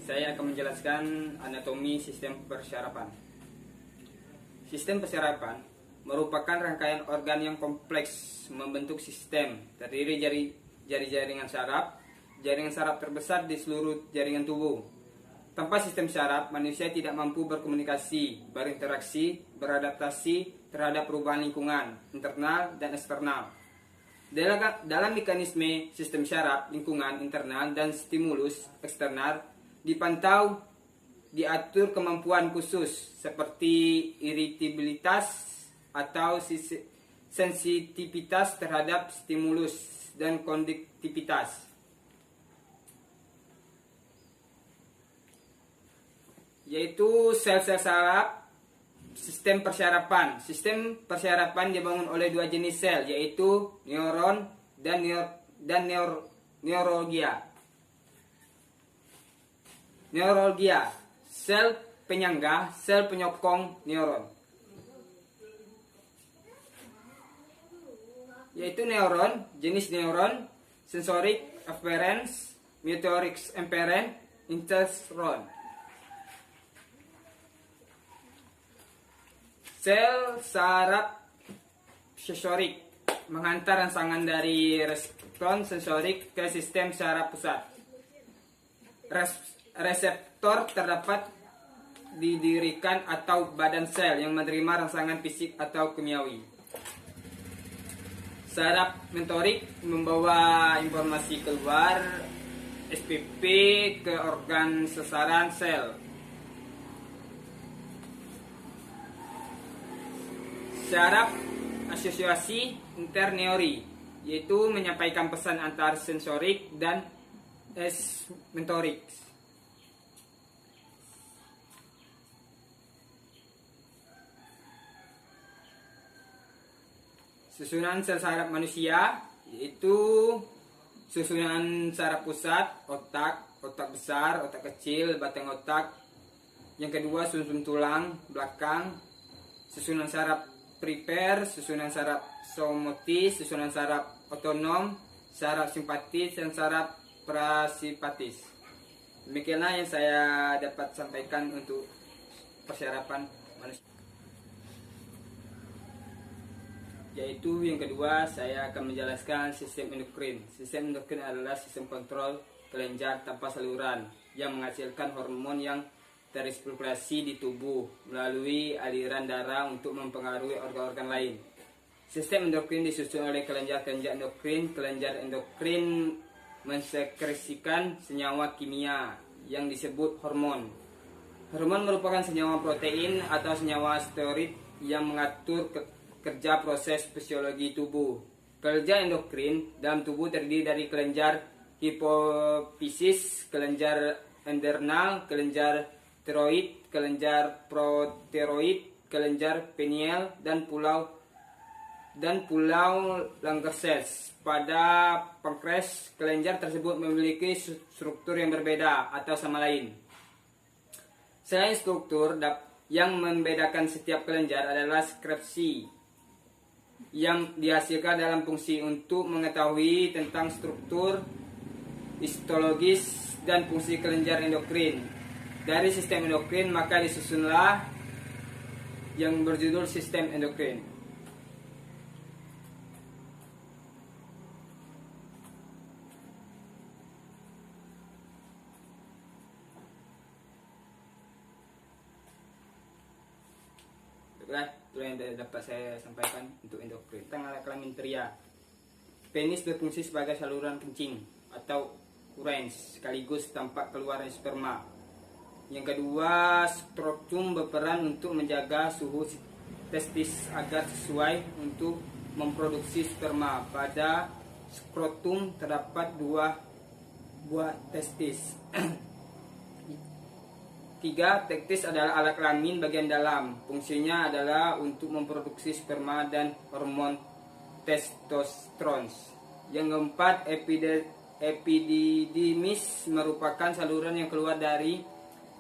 saya akan menjelaskan anatomi sistem persyarapan. Sistem persyarapan merupakan rangkaian organ yang kompleks membentuk sistem, terdiri dari jaringan saraf terbesar di seluruh jaringan tubuh. Tanpa sistem saraf, manusia tidak mampu berkomunikasi, berinteraksi, beradaptasi terhadap perubahan lingkungan, internal dan eksternal. Dalam mekanisme sistem saraf, lingkungan internal dan stimulus eksternal dipantau, diatur kemampuan khusus seperti iritabilitas atau sensitivitas terhadap stimulus dan konduktivitas. Yaitu sel-sel saraf. Sistem persyarapan. Sistem persyarapan dibangun oleh dua jenis sel, yaitu neuron dan neurologia. Neurologia, sel penyangga, sel penyokong neuron. Yaitu neuron, jenis neuron, sensorik afferents, motoric afferent, interneuron. Sel saraf sensorik menghantar rangsangan dari respon sensorik ke sistem saraf pusat. Reseptor terdapat didirikan atau badan sel yang menerima rangsangan fisik atau kimiawi. Saraf motorik membawa informasi keluar SPP ke organ sasaran sel. Saraf asosiasi interneuri, yaitu menyampaikan pesan antar sensorik dan motorik. Susunan sel saraf manusia, yaitu susunan saraf pusat, otak besar, otak kecil, batang otak. Yang kedua, susun tulang belakang, susunan saraf perifer, susunan saraf zoomotis, susunan saraf otonom, saraf simpatis, dan saraf parasimpatis. Demikianlah yang saya dapat sampaikan untuk persyarapan manusia. Yaitu yang kedua, saya akan menjelaskan sistem endokrin. Sistem endokrin adalah sistem kontrol kelenjar tanpa saluran yang menghasilkan hormon yang tersirkulasi di tubuh melalui aliran darah untuk mempengaruhi organ-organ lain. Sistem endokrin disusun oleh kelenjar-kelenjar endokrin. Kelenjar endokrin mensekresikan senyawa kimia yang disebut hormon. Hormon merupakan senyawa protein atau senyawa steroid yang mengatur kerja proses fisiologi tubuh. Kelenjar endokrin dalam tubuh terdiri dari kelenjar hipofisis, kelenjar adrenal, kelenjar tiroid, kelenjar proteroid, kelenjar pineal, dan pulau Langerhans. Pada pankreas, kelenjar tersebut memiliki struktur yang berbeda atau sama lain. Selain struktur, yang membedakan setiap kelenjar adalah sekresi yang dihasilkan dalam fungsi untuk mengetahui tentang struktur histologis dan fungsi kelenjar endokrin. Dari sistem endokrin maka disusunlah yang berjudul sistem endokrin. Baiklah, itu yang dapat saya sampaikan untuk endokrin. Tentang kelamin pria, penis berfungsi sebagai saluran kencing atau urens, sekaligus tampak keluarnya sperma. Yang kedua, skrotum berperan untuk menjaga suhu testis agar sesuai untuk memproduksi sperma. Pada skrotum terdapat dua buah testis. Tiga, testis adalah alat kelamin bagian dalam. Fungsinya adalah untuk memproduksi sperma dan hormon testosteron. Yang keempat, epididymis merupakan saluran yang keluar dari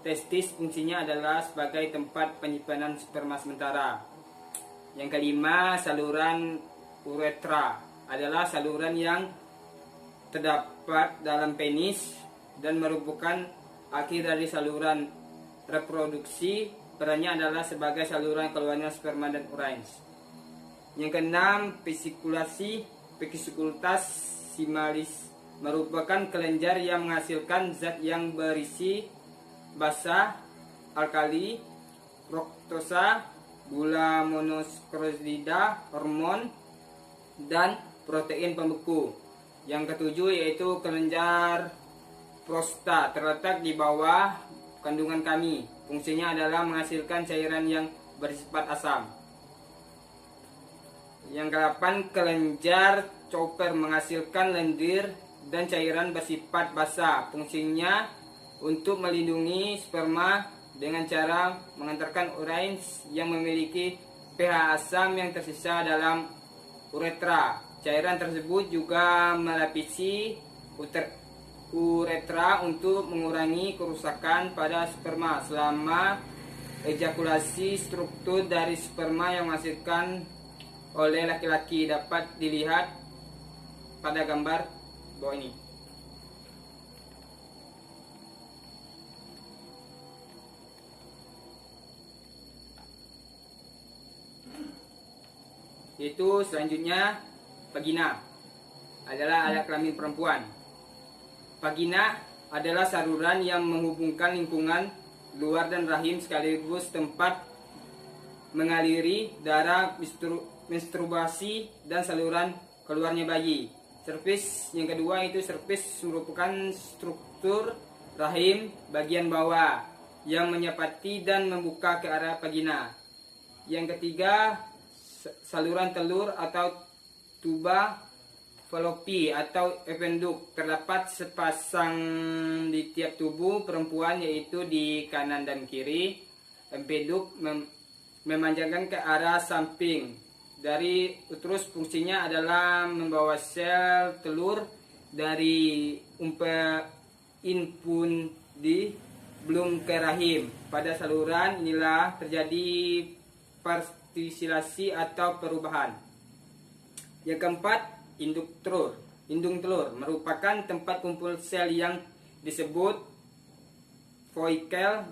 testis. Fungsinya adalah sebagai tempat penyimpanan sperma sementara. Yang kelima, saluran uretra adalah saluran yang terdapat dalam penis dan merupakan akhir dari saluran reproduksi. Perannya adalah sebagai saluran keluarnya sperma dan urains. Yang keenam, vesikulitas simalis merupakan kelenjar yang menghasilkan zat yang berisi basa, alkali, fruktosa, gula monosakarida, hormon, dan protein pembeku. Yang ketujuh yaitu kelenjar prostat, terletak di bawah kandungan kami. Fungsinya adalah menghasilkan cairan yang bersifat asam. Yang ke-8, kelenjar Chopper menghasilkan lendir dan cairan bersifat basa. Fungsinya untuk melindungi sperma dengan cara mengantarkan urains yang memiliki pH asam yang tersisa dalam uretra. Cairan tersebut juga melapisi uretra untuk mengurangi kerusakan pada sperma selama ejakulasi. Struktur dari sperma yang menghasilkan oleh laki-laki dapat dilihat pada gambar bawah ini. Yaitu selanjutnya vagina adalah alat kelamin perempuan. Vagina adalah saluran yang menghubungkan lingkungan luar dan rahim sekaligus tempat mengaliri darah, menstruasi, dan saluran keluarnya bayi. Cervix yang kedua itu cervix merupakan struktur rahim bagian bawah yang menyapati dan membuka ke arah vagina. Yang ketiga, saluran telur atau tuba Fallopi atau ependuk terdapat sepasang di tiap tubuh perempuan, yaitu di kanan dan kiri. Empeduk memanjangkan ke arah samping dari uterus. Fungsinya adalah membawa sel telur dari infundi belum ke rahim. Pada saluran inilah terjadi partisilasi atau perubahan. Yang keempat, indung telur merupakan tempat kumpul sel yang disebut foikel.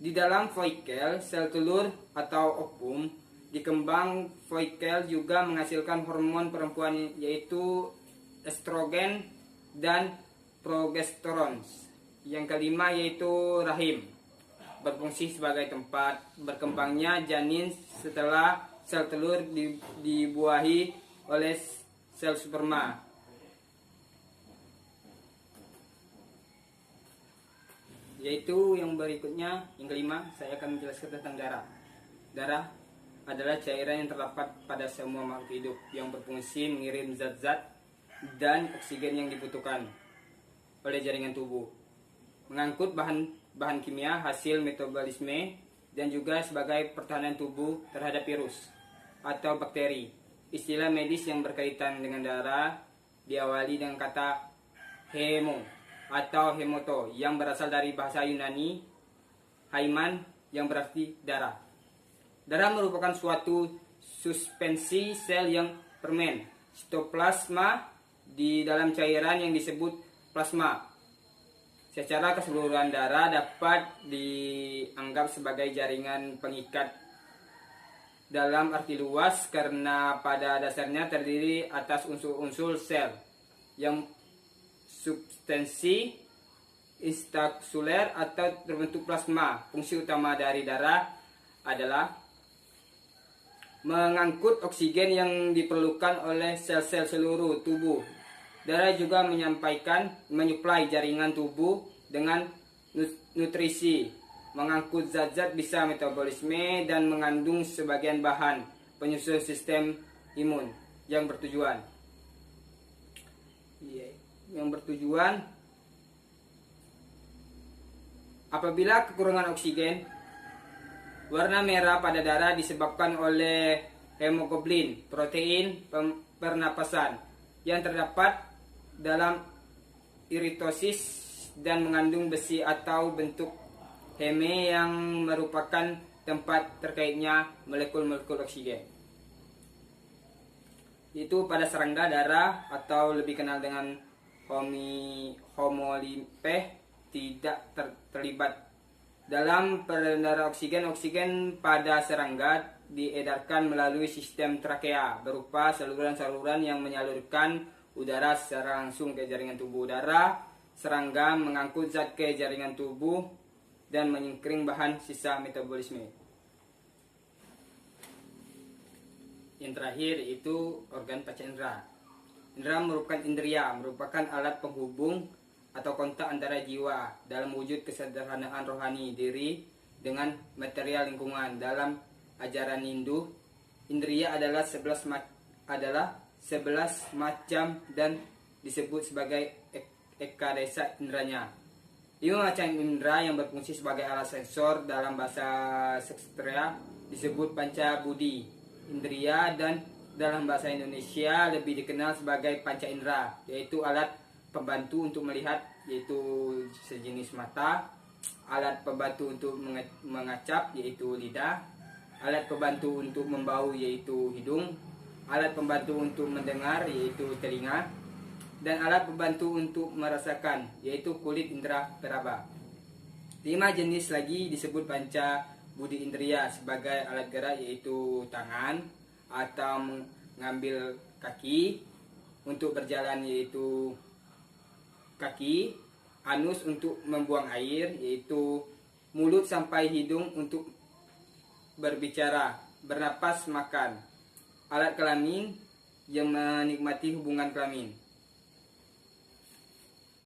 Di dalam foikel, sel telur atau ovum dikembang. Foikel juga menghasilkan hormon perempuan, yaitu estrogen dan progesteron. Yang kelima yaitu rahim, berfungsi sebagai tempat berkembangnya janin setelah sel telur dibuahi oleh sel sperma. Yaitu yang berikutnya, yang kelima, saya akan menjelaskan tentang darah. Darah adalah cairan yang terdapat pada semua makhluk hidup yang berfungsi mengirim zat-zat dan oksigen yang dibutuhkan oleh jaringan tubuh, mengangkut bahan kimia hasil metabolisme, dan juga sebagai pertahanan tubuh terhadap virus atau bakteri. Istilah medis yang berkaitan dengan darah diawali dengan kata hemo atau hemoto yang berasal dari bahasa Yunani haiman yang berarti darah. Darah merupakan suatu suspensi sel yang permen sitoplasma di dalam cairan yang disebut plasma. Secara keseluruhan darah dapat dianggap sebagai jaringan pengikat dalam arti luas karena pada dasarnya terdiri atas unsur-unsur sel yang substansi intraseluler atau terbentuk plasma. Fungsi utama dari darah adalah mengangkut oksigen yang diperlukan oleh sel-sel seluruh tubuh. Darah juga menyuplai jaringan tubuh dengan nutrisi, mengangkut zat-zat bisa metabolisme, dan mengandung sebagian bahan penyusun sistem imun yang bertujuan apabila kekurangan oksigen. Warna merah pada darah disebabkan oleh hemoglobin, protein pernapasan yang terdapat dalam eritosis dan mengandung besi atau bentuk heme yang merupakan tempat terkaitnya molekul-molekul oksigen. Itu pada serangga darah atau lebih kenal dengan homolimfeh tidak terlibat dalam peredaran oksigen. Oksigen pada serangga diedarkan melalui sistem trakea berupa saluran-saluran yang menyalurkan udara secara langsung ke jaringan tubuh udara. Serangga mengangkut zat ke jaringan tubuh dan menyingkring bahan sisa metabolisme. Yang terakhir itu organ panca indera. Indera merupakan alat penghubung atau kontak antara jiwa dalam wujud kesederhanaan rohani diri dengan material lingkungan. Dalam ajaran Hindu, indriya adalah 11 macam dan disebut sebagai ekadesa indranya. 5 macam indera yang berfungsi sebagai alat sensor dalam bahasa Sakstra disebut panca budi indriya, dan dalam bahasa Indonesia lebih dikenal sebagai panca indera, yaitu alat pembantu untuk melihat, yaitu sejenis mata, alat pembantu untuk mengacap, yaitu lidah, alat pembantu untuk membau, yaitu hidung, alat pembantu untuk mendengar, yaitu telinga, dan alat pembantu untuk merasakan, yaitu kulit indera peraba. 5 jenis lagi disebut panca budi indriya sebagai alat gerak, yaitu tangan atau mengambil kaki, untuk berjalan yaitu kaki, anus untuk membuang air, yaitu mulut sampai hidung untuk berbicara, bernapas, makan, alat kelamin yang menikmati hubungan kelamin.